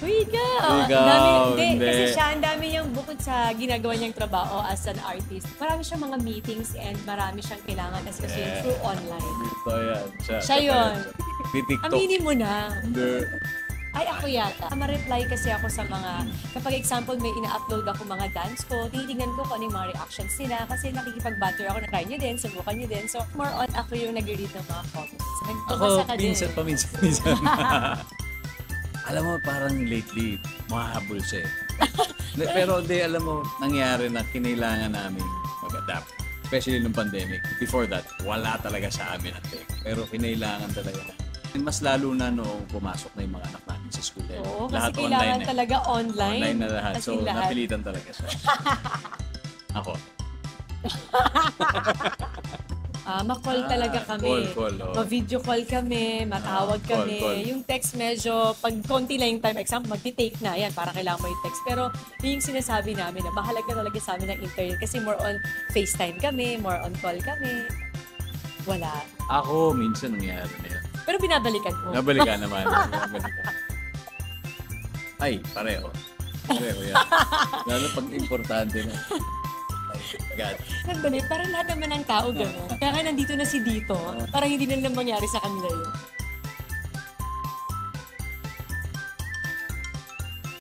Uy, ikaw! Hindi. Kasi siya, ang dami niyang bukod sa ginagawa niyang trabaho as an artist. Marami siyang mga meetings and marami siyang kailangan as kasi through online. Ito yan. Siya yun. May TikTok. Aminin mo na. Hindi. Ay, ako yata. Ma-reply kasi ako sa mga, kapag example may ina-upload ako mga dance ko, tinitingnan ko kung ano yung mga reactions nila kasi nakikipag-banter ako na try nyo din, subukan nyo din. So, more on ako yung nag-read ng mga comments. Ako, paminsan. Alam mo, parang lately, mahabol siya eh. Pero hindi, alam mo, nangyari na kinailangan namin mag-adapt. Especially nung pandemic. Before that, wala talaga sa amin at tech. Pero kinailangan talaga na. Mas lalo na noong pumasok na yung mga anak namin sa school. Oo, lahat kasi kailangan online talaga online. Online na lahat. As So, in lahat. napilitan talaga siya. Ako. Ma-call talaga kami. Call, oh. Ma-video call kami, matawag kami. Call. Yung text medyo, pag konti lang yung time, example, magti-take na, yan, parang kailangan mo yung text. Pero yung sinasabi namin na mahalaga talaga sa amin ng internet kasi more on FaceTime kami, more on call kami. Wala. Ako, minsan nangyari na yan. Pero binabalikan mo. Nabalikan naman. Ay, pareho. Pareho yan. Lalo pag importante na. Ay, God. Sandali, parang lahat naman ng tao gano'n. Kaya nga nandito na si Dito, parang hindi na lang mangyari sa kanila yun.